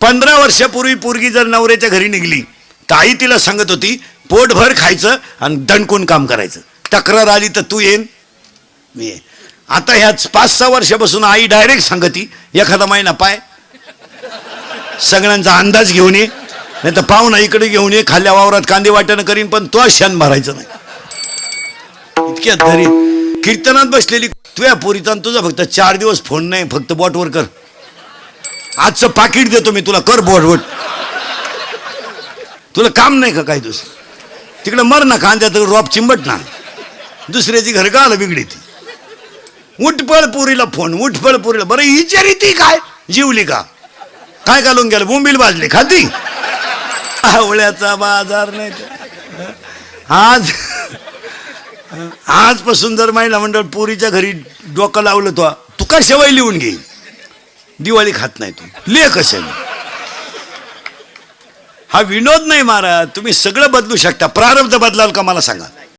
15 वर्षापूर्वी पोरगी जर नवऱ्याच्या घरी निघली तर आई तिला सांगत होती पोटभर खायचं आणि दणकून काम करायचं. तक्रार आली तर तू येईन मी येईन. आता ह्याच 5-6 वर्षापासून आई डायरेक्ट सांगती एखादा महिना पाय, सगळ्यांचा अंदाज घेऊन ये, नाही तर पाहुणा इकडे घेऊन ये, खाल्ल्या वावरात कांदे वाटणं करीन पण तो शान भरायचं नाही. इतक्यात घरी कीर्तनात बसलेली तुझ्या पोरीचा तुझा फक्त 4 दिवस फोन नाही, फक्त बॉटवर कर, आजचं पाकिट देतो मी तुला, कर बॉटवर. तुला काम नाही का काय दुसरं? तिकडे मर ना, कांद्यात रॉप चिंबट ना, दुसऱ्याची घर का आलं बिगडी ती. उठपळ पुरीला फोन, उठपळ पुरीला. बरं विचारी ती काय जीवली का काय घालून गेलं, बोंबील भाजली खाती. आवळ्याचा बाजार नाही. आजपासून जर महिला मंडळ पोरीच्या घरी डोकं लावलं तो तू का शेवाय लिहून घे, दिवाळी खात नाही तू ले कशाने. हा विनोद नाही महाराज, तुम्ही सगळं बदलू शकता. प्रारब्ध बदलाल का मला सांगा.